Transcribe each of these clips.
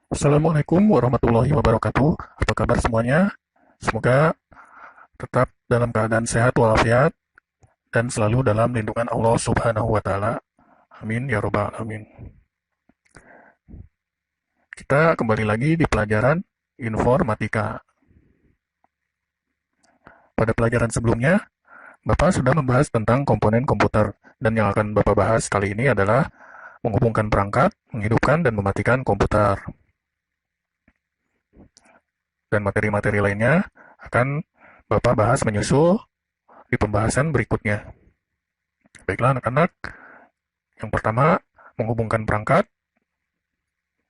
Assalamualaikum warahmatullahi wabarakatuh. Apa kabar semuanya? Semoga tetap dalam keadaan sehat walafiat dan selalu dalam lindungan Allah Subhanahu wa taala. Amin ya robbal alamin. Kita kembali lagi di pelajaran informatika. Pada pelajaran sebelumnya, Bapak sudah membahas tentang komponen komputer dan yang akan Bapak bahas kali ini adalah menghubungkan perangkat, menghidupkan dan mematikan komputer. Dan materi-materi lainnya akan Bapak bahas menyusul di pembahasan berikutnya. Baiklah anak-anak, yang pertama menghubungkan perangkat,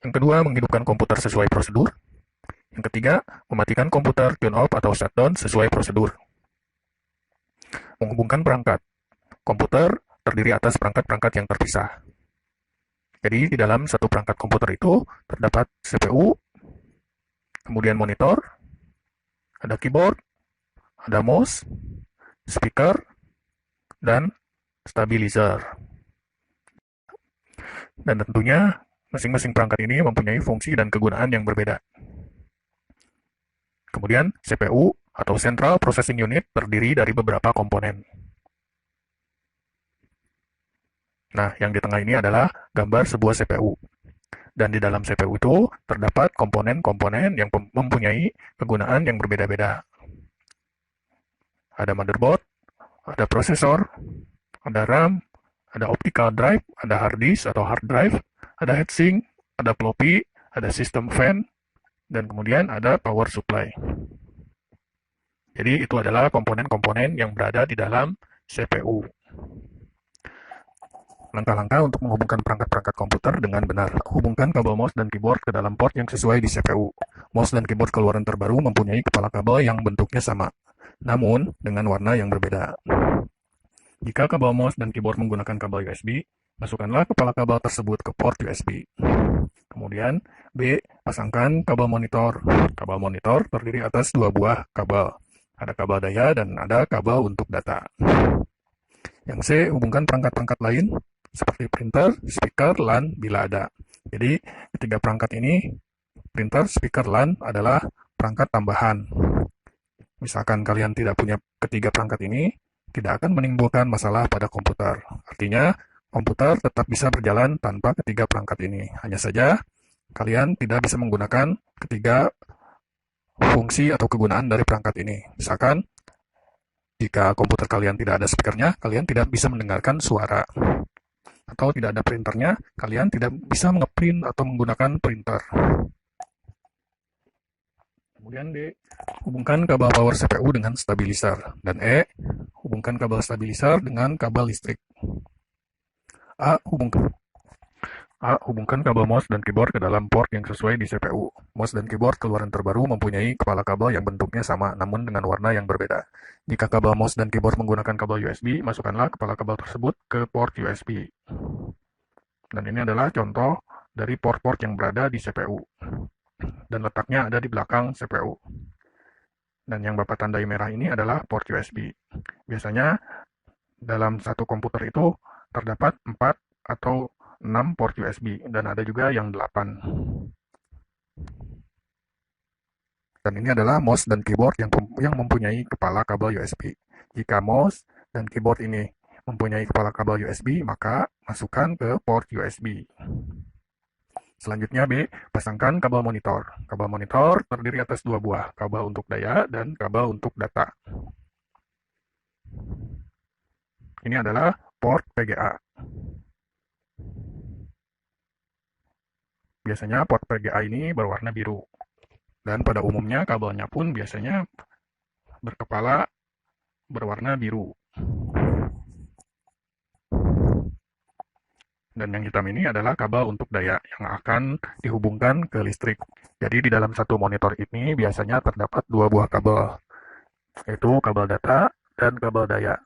yang kedua menghidupkan komputer sesuai prosedur, yang ketiga mematikan komputer turn off atau shutdown sesuai prosedur. Menghubungkan perangkat, komputer terdiri atas perangkat-perangkat yang terpisah. Jadi di dalam satu perangkat komputer itu terdapat CPU, kemudian monitor, ada keyboard, ada mouse, speaker, dan stabilizer. Dan tentunya masing-masing perangkat ini mempunyai fungsi dan kegunaan yang berbeda. Kemudian CPU atau Central Processing Unit terdiri dari beberapa komponen. Nah, yang di tengah ini adalah gambar sebuah CPU. Dan di dalam CPU itu terdapat komponen-komponen yang mempunyai kegunaan yang berbeda-beda. Ada motherboard, ada prosesor, ada RAM, ada optical drive, ada hard disk atau hard drive, ada heatsink, ada floppy, ada system fan, dan kemudian ada power supply. Jadi itu adalah komponen-komponen yang berada di dalam CPU. Langkah-langkah untuk menghubungkan perangkat-perangkat komputer dengan benar. Hubungkan kabel mouse dan keyboard ke dalam port yang sesuai di CPU. Mouse dan keyboard keluaran terbaru mempunyai kepala kabel yang bentuknya sama, namun dengan warna yang berbeda. Jika kabel mouse dan keyboard menggunakan kabel USB, masukkanlah kepala kabel tersebut ke port USB. Kemudian, B. Pasangkan kabel monitor. Kabel monitor terdiri atas dua buah kabel. Ada kabel daya dan ada kabel untuk data. Yang C. Hubungkan perangkat-perangkat lain seperti printer, speaker, LAN bila ada. Jadi, ketiga perangkat ini, printer, speaker, LAN adalah perangkat tambahan. Misalkan kalian tidak punya ketiga perangkat ini, tidak akan menimbulkan masalah pada komputer. Artinya, komputer tetap bisa berjalan tanpa ketiga perangkat ini. Hanya saja, kalian tidak bisa menggunakan ketiga fungsi atau kegunaan dari perangkat ini. Misalkan, jika komputer kalian tidak ada speakernya, kalian tidak bisa mendengarkan suara. Atau tidak ada printernya, kalian tidak bisa ngeprint atau menggunakan printer. Kemudian D. Hubungkan kabel power CPU dengan stabilizer. Dan E. Hubungkan kabel stabilizer dengan kabel listrik. A. Hubungkan kabel mouse dan keyboard ke dalam port yang sesuai di CPU. Mouse dan keyboard keluaran terbaru mempunyai kepala kabel yang bentuknya sama, namun dengan warna yang berbeda. Jika kabel mouse dan keyboard menggunakan kabel USB, masukkanlah kepala kabel tersebut ke port USB. Dan ini adalah contoh dari port-port yang berada di CPU. Dan letaknya ada di belakang CPU. Dan yang Bapak tandai merah ini adalah port USB. Biasanya dalam satu komputer itu terdapat 4 atau 6 port USB dan ada juga yang 8. Dan ini adalah mouse dan keyboard yang mempunyai kepala kabel USB. Jika mouse dan keyboard ini mempunyai kepala kabel USB, maka masukkan ke port USB. Selanjutnya B, pasangkan kabel monitor. Kabel monitor terdiri atas dua buah, kabel untuk daya dan kabel untuk data. Ini adalah port VGA. Biasanya port VGA ini berwarna biru. Dan pada umumnya kabelnya pun biasanya berkepala berwarna biru. Dan yang hitam ini adalah kabel untuk daya yang akan dihubungkan ke listrik. Jadi di dalam satu monitor ini biasanya terdapat dua buah kabel, yaitu kabel data dan kabel daya.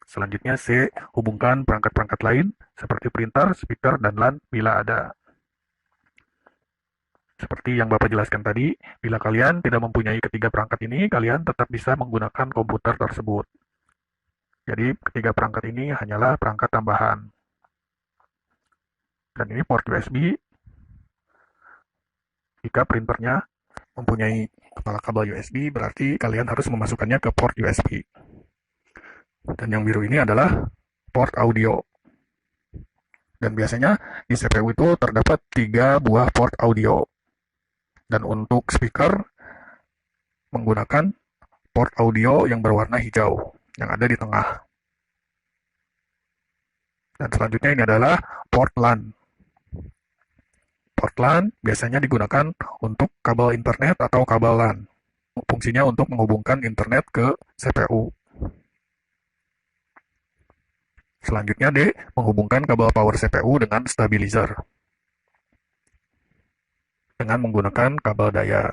Selanjutnya C, hubungkan perangkat-perangkat lain seperti printer, speaker, dan LAN bila ada. Seperti yang Bapak jelaskan tadi, bila kalian tidak mempunyai ketiga perangkat ini, kalian tetap bisa menggunakan komputer tersebut. Jadi ketiga perangkat ini hanyalah perangkat tambahan. Dan ini port USB Jika printernya mempunyai kepala kabel USB, berarti kalian harus memasukkannya ke port USB. Dan yang biru ini adalah port audio. Dan biasanya di CPU itu terdapat 3 buah port audio. Dan untuk speaker menggunakan port audio yang berwarna hijau yang ada di tengah. Dan selanjutnya ini adalah port LAN. Port LAN biasanya digunakan untuk kabel internet atau kabel LAN. Fungsinya untuk menghubungkan internet ke CPU. Selanjutnya D, menghubungkan kabel power CPU dengan stabilizer dengan menggunakan kabel daya.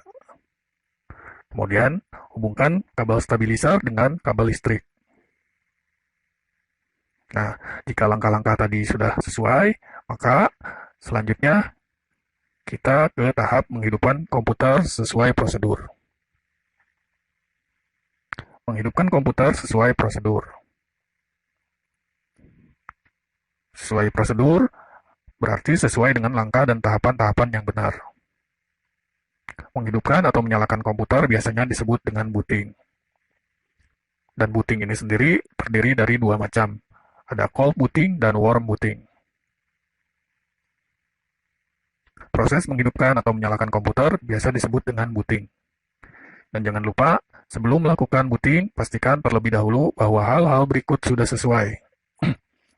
Kemudian, hubungkan kabel stabilizer dengan kabel listrik. Nah, jika langkah-langkah tadi sudah sesuai, maka selanjutnya kita ke tahap menghidupkan komputer sesuai prosedur. Menghidupkan komputer sesuai prosedur. Sesuai prosedur berarti sesuai dengan langkah dan tahapan-tahapan yang benar. Menghidupkan atau menyalakan komputer biasanya disebut dengan booting. Dan booting ini sendiri terdiri dari 2 macam. Ada cold booting dan warm booting. Proses menghidupkan atau menyalakan komputer biasa disebut dengan booting. Dan jangan lupa, sebelum melakukan booting, pastikan terlebih dahulu bahwa hal-hal berikut sudah sesuai.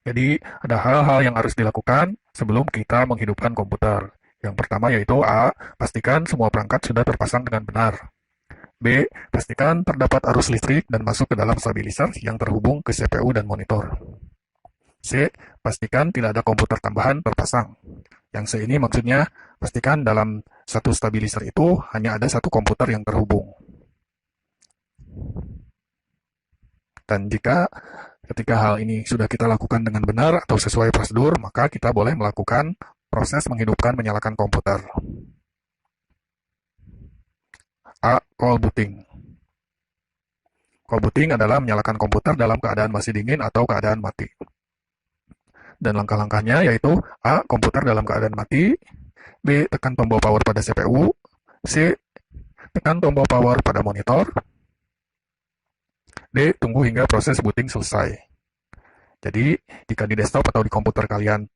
Jadi, ada hal-hal yang harus dilakukan sebelum kita menghidupkan komputer. Yang pertama yaitu A, pastikan semua perangkat sudah terpasang dengan benar. B, pastikan terdapat arus listrik dan masuk ke dalam stabilizer yang terhubung ke CPU dan monitor. C, pastikan tidak ada komputer tambahan terpasang. Yang C ini maksudnya, pastikan dalam satu stabilizer itu hanya ada satu komputer yang terhubung. Dan ketika hal ini sudah kita lakukan dengan benar atau sesuai prosedur, maka kita boleh melakukan proses menghidupkan menyalakan komputer. A. Cold booting. Cold booting adalah menyalakan komputer dalam keadaan masih dingin atau keadaan mati. Dan langkah-langkahnya yaitu A. Komputer dalam keadaan mati. B. Tekan tombol power pada CPU. C. Tekan tombol power pada monitor. D. Tunggu hingga proses booting selesai. Jadi, jika di desktop atau di komputer kalian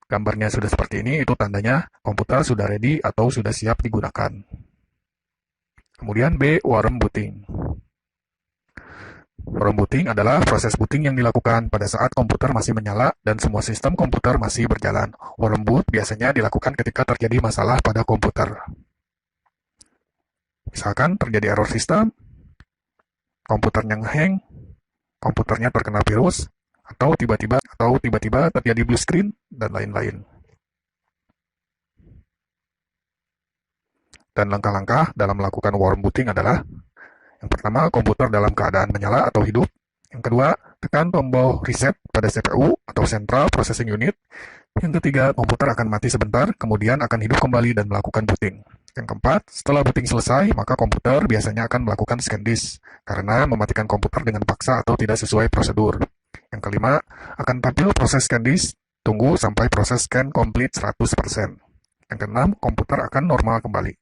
gambarnya sudah seperti ini, itu tandanya komputer sudah ready atau sudah siap digunakan. Kemudian B. Warm booting. Warm booting adalah proses booting yang dilakukan pada saat komputer masih menyala dan semua sistem komputer masih berjalan. Warm boot biasanya dilakukan ketika terjadi masalah pada komputer. Misalkan terjadi error sistem, komputernya nge-hang, komputernya terkena virus, atau tiba-tiba terjadi blue screen, dan lain-lain. Dan langkah-langkah dalam melakukan warm booting adalah yang pertama, komputer dalam keadaan menyala atau hidup. Yang kedua, tekan tombol reset pada CPU atau Central Processing Unit. Yang ketiga, komputer akan mati sebentar, kemudian akan hidup kembali dan melakukan booting. Yang keempat, setelah booting selesai, maka komputer biasanya akan melakukan scan disk, karena mematikan komputer dengan paksa atau tidak sesuai prosedur. Yang kelima, akan tampil proses scan disk, tunggu sampai proses scan complete 100%. Yang keenam, komputer akan normal kembali.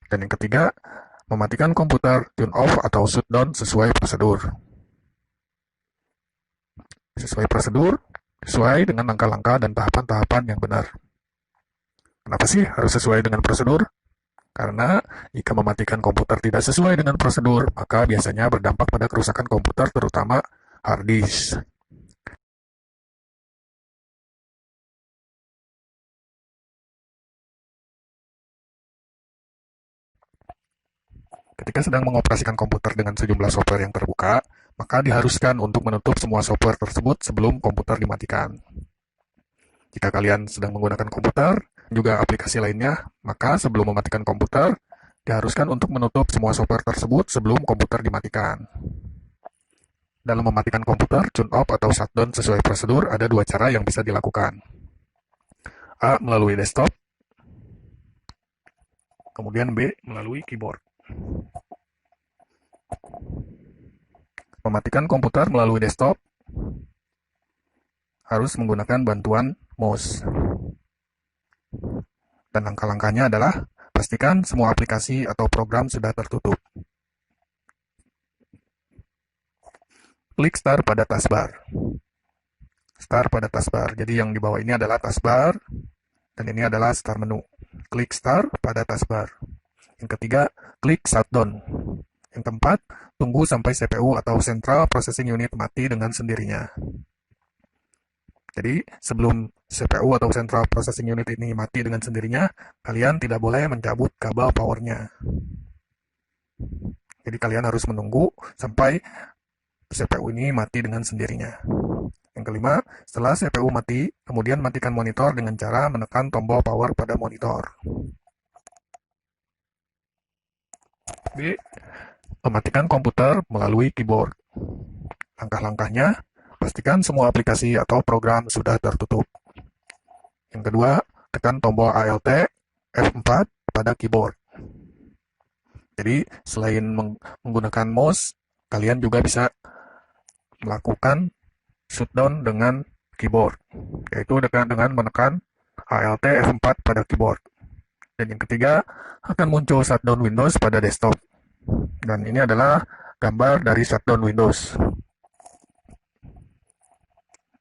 Dan yang ketiga, mematikan komputer, tune off atau shutdown sesuai prosedur. Sesuai prosedur, sesuai dengan langkah-langkah dan tahapan-tahapan yang benar. Kenapa sih harus sesuai dengan prosedur? Karena jika mematikan komputer tidak sesuai dengan prosedur, maka biasanya berdampak pada kerusakan komputer, terutama hard disk. Ketika sedang mengoperasikan komputer dengan sejumlah software yang terbuka, maka diharuskan untuk menutup semua software tersebut sebelum komputer dimatikan. Jika kalian sedang menggunakan komputer, juga aplikasi lainnya, maka sebelum mematikan komputer, diharuskan untuk menutup semua software tersebut sebelum komputer dimatikan. Dalam mematikan komputer, tune off atau shutdown sesuai prosedur, ada 2 cara yang bisa dilakukan. A. Melalui desktop, kemudian B. Melalui keyboard. Mematikan komputer melalui desktop harus menggunakan bantuan mouse. Dan langkah-langkahnya adalah pastikan semua aplikasi atau program sudah tertutup. Klik Start pada taskbar. Start pada taskbar. Jadi yang di bawah ini adalah taskbar, dan ini adalah start menu. Klik Start pada taskbar. Yang ketiga, klik Shutdown. Yang keempat, tunggu sampai CPU atau Central Processing Unit mati dengan sendirinya. Jadi, sebelum CPU atau Central Processing Unit ini mati dengan sendirinya, kalian tidak boleh mencabut kabel powernya. Jadi, kalian harus menunggu sampai CPU ini mati dengan sendirinya. Yang kelima, setelah CPU mati, kemudian matikan monitor dengan cara menekan tombol power pada monitor. B. Mematikan komputer melalui keyboard. Langkah-langkahnya, pastikan semua aplikasi atau program sudah tertutup. Yang kedua, tekan tombol Alt F4 pada keyboard. Jadi, selain menggunakan mouse, kalian juga bisa melakukan shutdown dengan keyboard, yaitu dengan menekan Alt F4 pada keyboard. Dan yang ketiga, akan muncul shutdown Windows pada desktop. Dan ini adalah gambar dari shutdown Windows.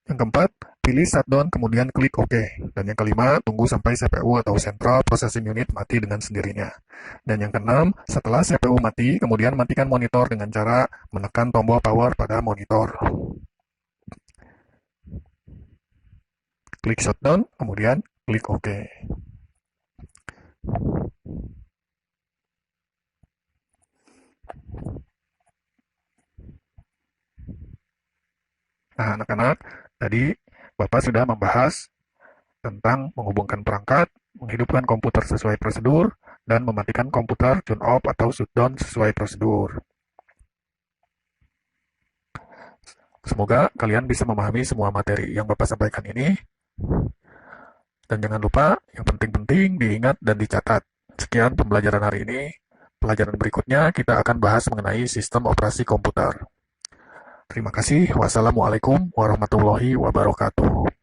Yang keempat, pilih shutdown kemudian klik OK. Dan yang kelima, tunggu sampai CPU atau Central Processing Unit mati dengan sendirinya. Dan yang keenam, setelah CPU mati, kemudian matikan monitor dengan cara menekan tombol power pada monitor. Klik shutdown, kemudian klik OK. Nah, anak-anak, tadi Bapak sudah membahas tentang menghubungkan perangkat, menghidupkan komputer sesuai prosedur, dan mematikan komputer turn off atau shutdown sesuai prosedur. Semoga kalian bisa memahami semua materi yang Bapak sampaikan ini. Dan jangan lupa, yang penting-penting diingat dan dicatat. Sekian pembelajaran hari ini. Pelajaran berikutnya kita akan bahas mengenai sistem operasi komputer. Terima kasih. Wassalamualaikum warahmatullahi wabarakatuh.